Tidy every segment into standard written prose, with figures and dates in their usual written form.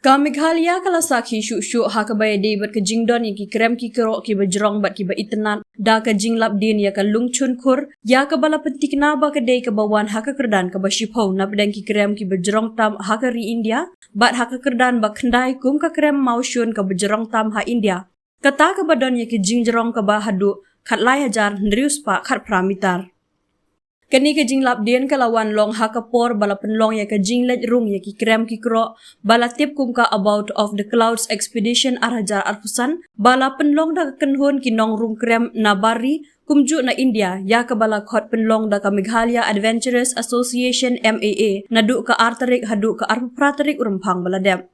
Ka Meghalaya kala sakhi shu ha ka bay de bat ka jingdon ki krem ki kero ki bajrong bat ki ba itnan da ka jinglap din ya ka lungchun khur ya ka bala pentik na ba ka de ka bawan ha ka kerdan ka ba shipho na pedang ki krem ki bajrong tam ha ka ri India bat ha ka kerdan ba khandai kum ka krem mau shun ka bajrong tam ha India kata ka badon ya ki jingjrong ka ba hadu khat lai hajar ndrius pa khat pramitar Kani ka jinglap din kalawan long hakapor bala penlong ya ka jinglet rung ya ki krem ki kro bala tip kum ka about of the clouds expedition arhajar arpusan bala penlong da kenhun ki nong rung krem nabari kumju na India ya ka bala khot penlong da ka Meghalaya Adventurous Association MAA nadu ka artarik hadu ka arpraterik urumphang bala dem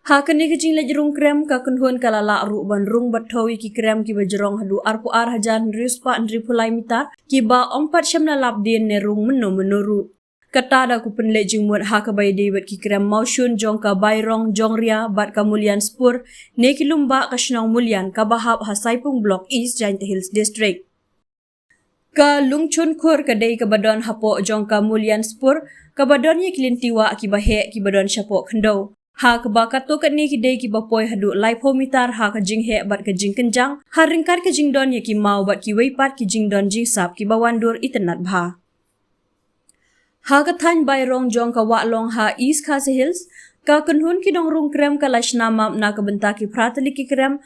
Ha kani ka jinglet rung krem ka kenhun kala la ru ban rung bathawi ki krem ki bajrong hadu arpu ar hajan rispa andri pulai mita ki ba ompat shamna lap din ne rung menuru kata da ku penle jingmut ha ka bai debet ki krem maushun jong ka bairong jongria bat ka mulian spur ne ki lumba ka shnong mulian ka bahab ha saipung block east Giant Hills district ka lungchun khur ka dei ka badon hapo jong ka mulian spur ka badon ye kilintiwa ki bahe ki badon shapo khndo ha ka ba ka to ka ni ki dei ki bapoy hadu lipometer ha ka jinghe bat ka jingkenjang ha ringkar ka jingdon ye ki mau bat ki weipat ki jingdon jingsap ki bawandur itenat bha ha ka than bairong jong ka wa long ha east Khasi Hills ka kunhun ki dong rung krem ka lashnama na ka benta ki pratali ki krem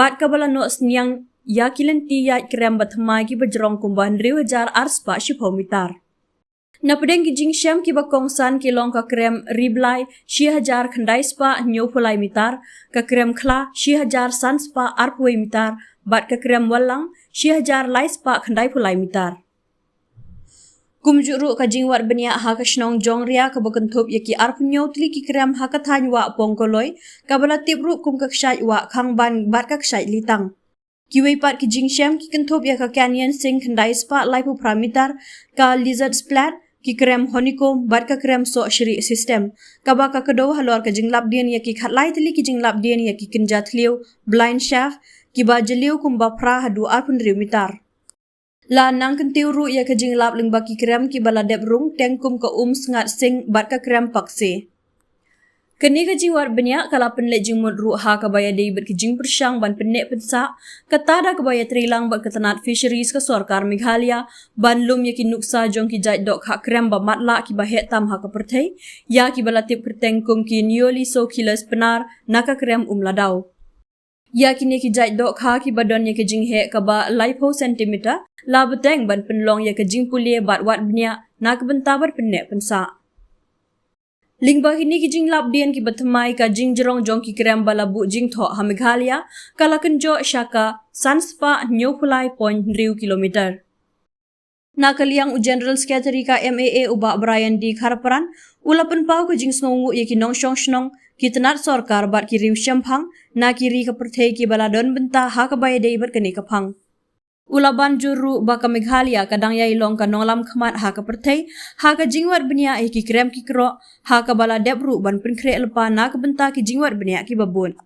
bat ka bala no snyang ya kilenti ya krem bathma ki bajrong kumban 2000 arspa shipometer na pedeng ki jingsham ki bakong san ki long ka krem riblai 6000 khandai spa nyo pulai mitar ka krem khla 6000 san spa arpui mitar bat ka krem walang 6000 lai spa khandai pulai mitar kumjuru ka jingwat benia ha ka shnong jongria ka bakenthop yaki arpunyo tli ki krem ha ka thanywa pongkoloi ka bala tipru kum ka kshai wa khangban bat ka kshai litang Kiwei pat ki jingsham ki kenthop ya ka canyon sing khandai spa lipo pramitar ka lizard splat ki krem honeycomb bat ka krem so shri system ka ba ka kado halor ka jinglap din ya ki khatlai tli ki jinglap din ya ki kinja thliu blind shaft ki ba jeliu kum ba pra hadu arpun mitar la nang kentiu ru ya ka jinglap ling ba ki krem ki bala dep rung tengkum ka sngat sing bat ka krem pakse Kani ka jingwar benya kala penle jingmut ru ha ka baya dei ber ki jing persyang ban pennek pensa katada ka baya trilang ba ketanat fisheries ka sorkar Meghalaya ban lum ya ki nuksa jong ki jait dok ha krem ba matla ki ba het tam ha ka perthei ya ki bala tip pertengkum ki nioli so kilos penar naka krem ladau ya ki ne ki jait dok ha ki badon ya ki jing he ka ba lipo centimeter la beteng ban penlong ya ka jing pulie bat wat benya nak bentabar pennek pensa Lingba kini ki jinglap dian ki bathmai ka jingjrong jong ki krem bala bu jingtho ha Meghalaya kala kenjo shaka sanspa nyopulai point 3 kilometer Nakaliang u General Secretary ka MAA uba Brian D Kharparan ulapan pau ka jingsnongu ye ki nongshong shnong ki tanat sorkar bat ki riu shamphang na ki ri ka perthei ki bala don benta ha ka bai dei ber kani ka phang Ulaban juru baka Meghalaya kadang yai long ka nonglam khmat ha ka perthei ha ka jingwat benia ki krem ki kro ha ka bala debru ban penkre lepa na ka benta ki jingwat benia ki babun